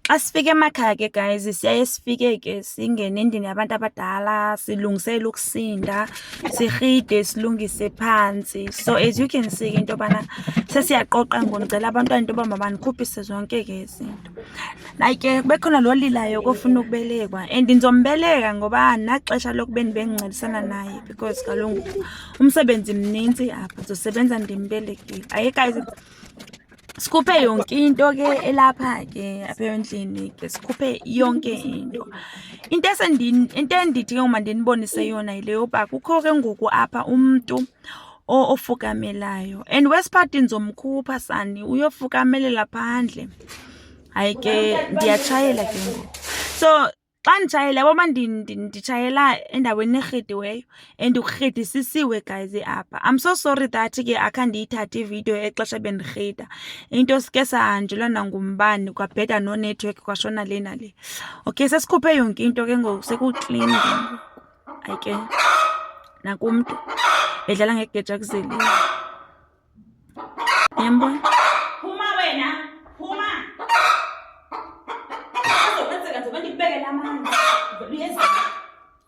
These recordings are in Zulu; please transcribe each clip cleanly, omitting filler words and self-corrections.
Xa sifika emakhaya ke guys, siyaye sifike ke singene endlini yabantu abadala, silungisele ukusinda, sirhide, silungise phantsi. So as you can see into yobana sesiyaqoqa ngoku, ndicela abantwana into yoba mabanikhuphise zonke ke izinto. Nayi ke kube khona lo lilayo kofuna ukubelekwa, and ndizombeleka ngoba naxesha lokube ndibe ndincedisana naye because kaloku umsebenzi mnintsi apha, ndizosebenza ndimbelekile. Aye guys, sikhuphe yonke into ke elapha ke apha endlini ke, sikhuphe yonke into. Into endithi ke uma ndinibonise yona yile yoba kukho ke ngoku apha umntu ofukamelayo, and wesiphathi ndizomkhupha sani uyofukamelela phandle. Hayi ke ndiyatshayela ke ngoku. So xa nditshayela yabo nditshayela endaweni erhidiweyo and kurhidisisiwe guys apha. I'm so sorry that ke akha ndiyithathe ividiyo exesha bendirhida. Into sike sahanjelwa nangumbane kwabheda no-network kwashona le nale. Okay, sesikhuphe yonke into ke ngoku, sekuklini ke ngoku. Hayi ke nakumntu edlala ngegeja kuzeliwe. Yambona? Phuma wena, phuma.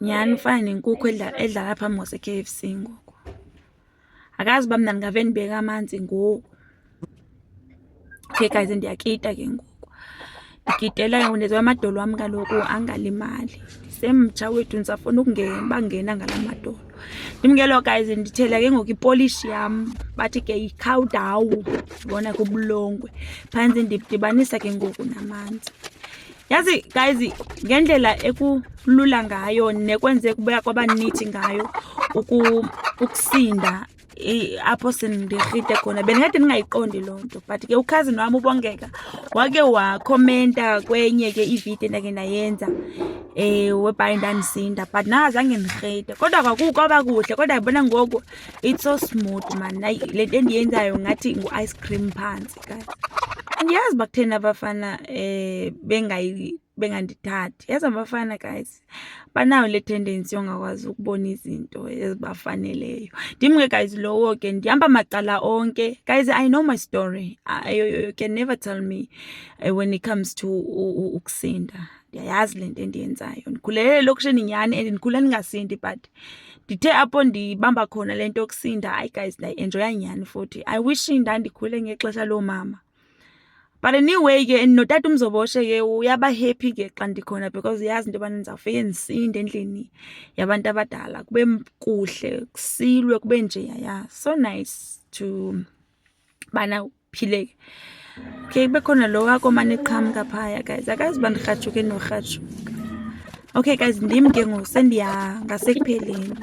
Nyani ufana nenkukhu edlala phambi kwase-KFC ngoku. Akazi uba mna ndingave ndibeka amanzi ngoku. Okay guys, ndiyakita ke ngoku. Ndikitela ke ndenzelwa amadolo wam kaloku angalimali. Ndisemtsha wethu, ndisafuna bangena ngala madolo. Ndimngelo guys, ndithela ke ngoku ipolish yam, bathi ke yikhawudawu, ndibona kubulongwe. Phantsi ndidibanisa ke ngoku namanzi. Yazi guys, ngendlela ekulula ngayo nekwenze kubuya kwabanithi ngayo ukusinda apho sendirhide khona, bendingade ndingayiqondi loo nto, but ke ukhazini wam uBongeka wake wakhomenta kwenye ke ividiyo endake ndayenza whereby ndandisinda, but azange ndirhide. Kodwa kwaba kuhle, kodwa yibona ngoku it's so smooth man. Le nto endiyenzayo ngathi ngu-ice cream phantsi guys. Andiyazi uba kutheni abafana bengandithathi. Yazi abafana guys banayo le tendency yongakwazi ukubona izinto ezibafaneleyo. Ndim ke guys lowo ke ndihamba macala onke. Guys, I know my story. You can never tell me when it comes to ukusinda. Ndiyayazi le nto endiyenzayo. Ndikhulele elokishini nyhani and ndikhule ndingasindi, but ndithe apho ndibamba khona le nto yokusinda, hayi guys ndayi-enjoya nyhani futhi. I wish ndandikhule ngexesha loomama. But anyway ke notata uMzoboshe ke uyaba happy ke xa ndikhona, because uyazi into yobana ndizawufike ndisinde endlini yabantu abadala, kube kuhle, kusilwe, kube nje ya. So nice to bana uphile. Okay, kube khona lo wako mane qhamka phaya guys. Akazi uba ndirhatshuke norhatshuka. Okay guys, ndim ke ngoku sendiya ngasekupheleni.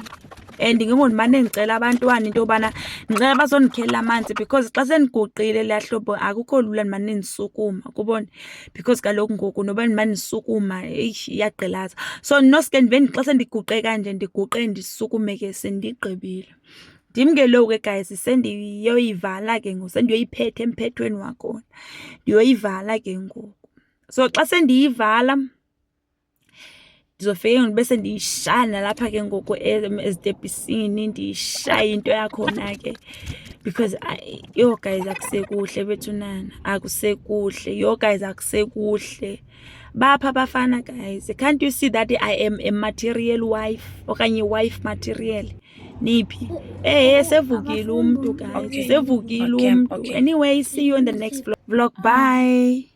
And ngingondimane ndicela abantwana into yobana ndicela bazondikhelela amanzi, because xa sendiguqile laa hlobo akukho lula ndimane ndisukuma, kubona, because kaloku ngoku noba ndimane ndisukuma iyagqilaza. So noske ndive xa sendiguqe kanje ndiguqe ndisukume ke sendigqibile. Ndim ke lo ke guys sendiyoyivala ke ngoku, sendiyoyiphetha emphethweni wakhona, ndiyoyivala ke ngoku. So xa sendiyivala ndizofike ngoku bese ndiyishaya nalapha ke ngoku ezitebhisini, ndiyishaya into yakhona ke, because yo guys akusekuhle bethunana, akusekuhle. Yo guys akusekuhle. Bapha abafana guys, can't you see that I am a material wife okanye wife material? Niphi sevukile umntu guys, sevukile umntu. Anyway, see you in the next vlog. Bye.